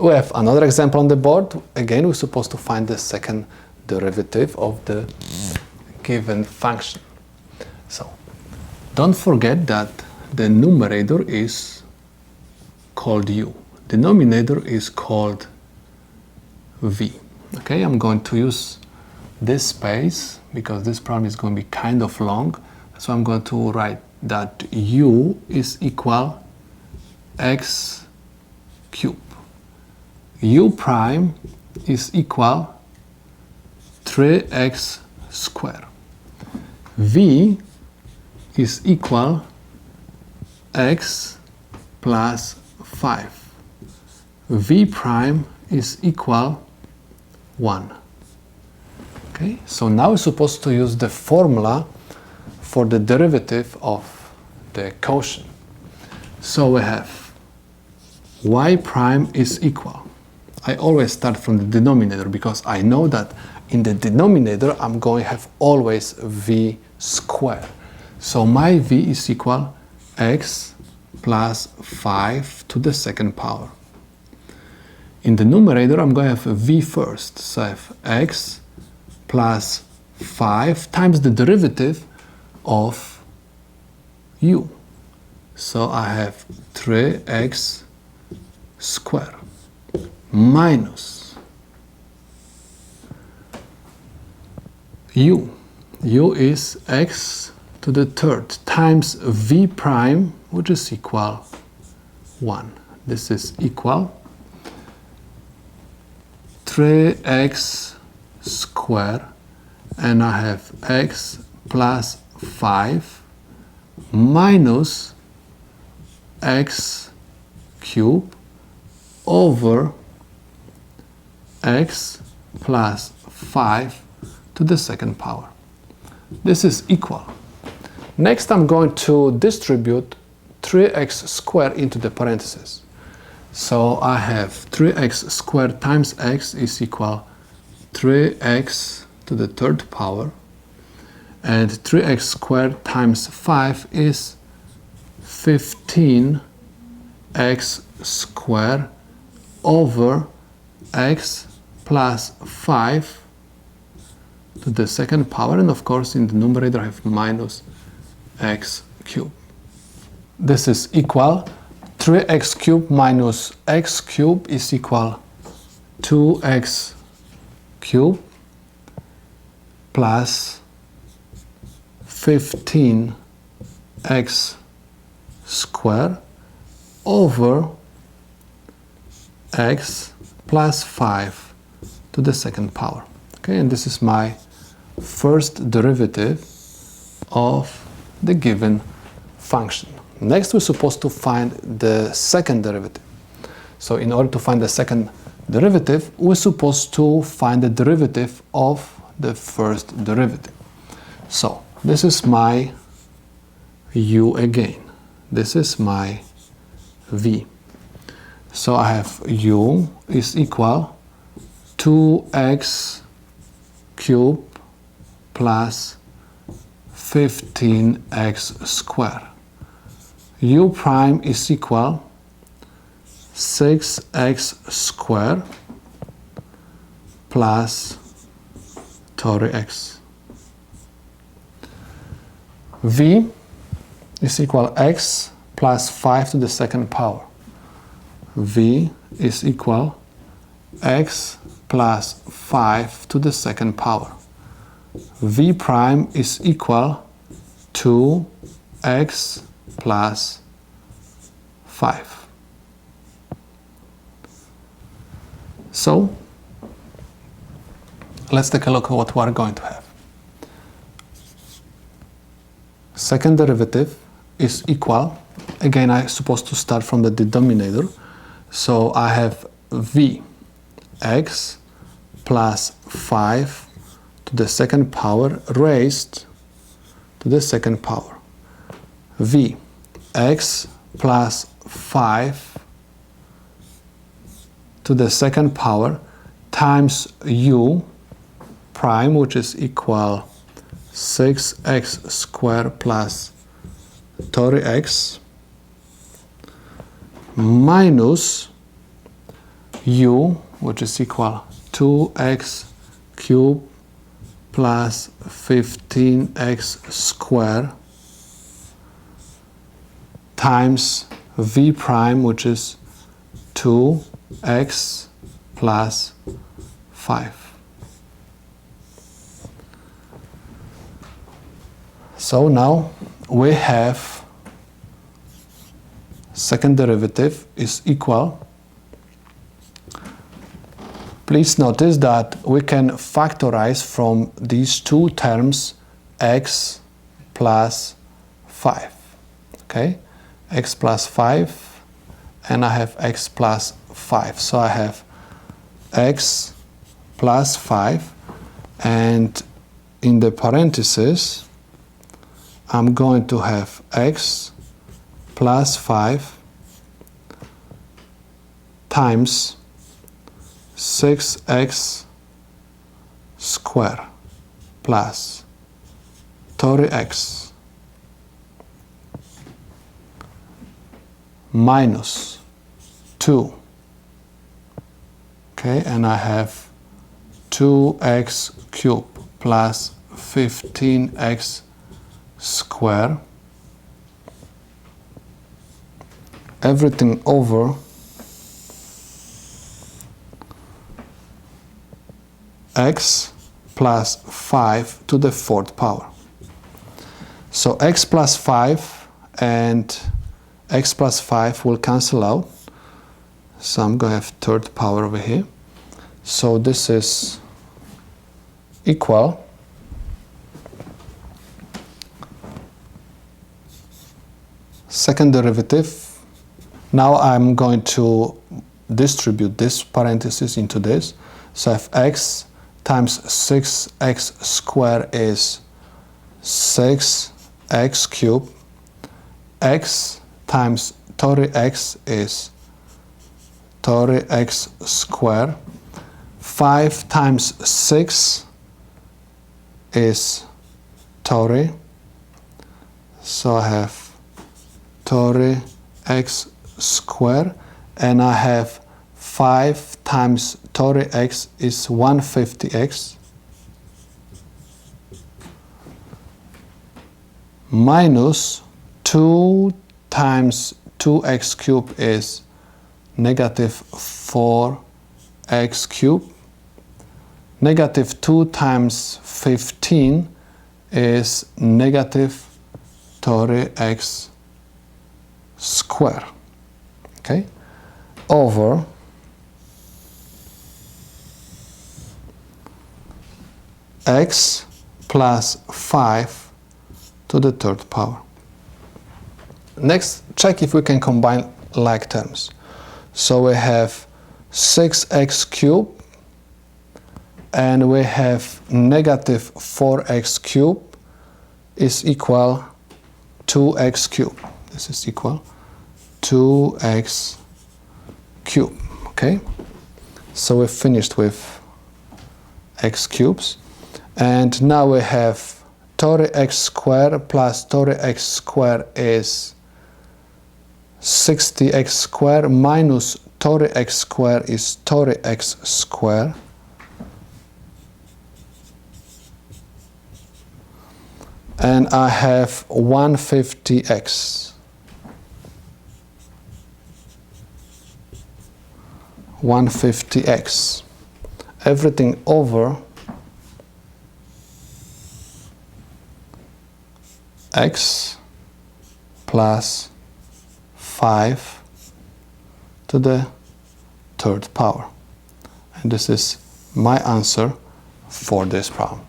We have another example on the board. Again, we're supposed to find the second derivative of the given function. So, don't forget that the numerator is called u. Denominator is called v. Okay, I'm going to use this space because this problem is going to be kind of long. So I'm going to write that u is equal x cubed. U prime is equal 3x squared. V is equal x plus 5. V prime is equal 1. Okay, so now we're supposed to use the formula for the derivative of the quotient. So we have y prime is equal. I always start from the denominator because I know that in the denominator I'm going to have always v squared. So my v is equal x plus 5 to the second power. In the numerator I'm going to have v first. So I have x plus 5 times the derivative of u. So I have 3x squared minus u. U is x to the third times v prime, which is equal 1. This is equal 3x squared, and I have x plus 5 minus x cubed over x plus 5 to the second power. This is equal. Next I'm going to distribute 3x squared into the parentheses. So I have 3x squared times x is equal 3x to the third power, and 3x squared times 5 is 15x squared over x plus 5 to the second power, and of course in the numerator I have minus x cubed. This is equal 3x cubed minus x cubed is equal 2x cubed plus 15x squared over x plus 5 to the second power. Okay, and this is my first derivative of the given function. Next we're supposed to find the second derivative. So in order to find the second derivative, we're supposed to find the derivative of the first derivative. So this is my u again. This is my v. So I have u is equal 2x cubed plus 15x squared. U prime is equal 6x squared plus 30x. V is equal x plus 5 to the second power. V is equal x plus 5 to the second power. V prime is equal to x plus 5. So let's take a look at what we're going to have. Second derivative is equal, again I'm supposed to start from the denominator, so I have v x plus 5 to the second power raised to the second power. V x plus 5 to the second power times u prime, which is equal 6x squared plus 30x minus u, which is equal 2x cubed plus 15x squared times v prime, which is 2x plus 5. So now we have second derivative is equal. Please notice that we can factorize from these two terms x plus 5. Okay, x plus 5, and I have x plus 5. So I have x plus 5, and in the parentheses I'm going to have x plus 5 times 6x squared plus 30x minus 2. Okay, and I have 2x cubed plus 15x squared, everything over x plus 5 to the fourth power. So x plus 5 and x plus 5 will cancel out. So I'm going to have third power over here. So this is equal second derivative. Now I'm going to distribute this parenthesis into this. So I have x times 6x squared is 6x cubed. X times 30x is 30x squared. 5 times 6 is 30. So I have 30x squared, and I have 5 times 30x is 150x minus 2 times 2x cubed is negative 4x cubed. Negative 2 times 15 is negative 30x squared. Okay, over x plus 5 to the third power. Next, check if we can combine like terms. So we have 6x cubed and we have negative 4x cubed is equal 2x cubed. This is equal 2x cubed. Okay, so we're finished with x cubes, and now we have 30x squared plus 30x squared is 60x squared minus 30x squared is 30x squared. And I have 150x. 150x. Everything over x plus 5 to the third power. And this is my answer for this problem.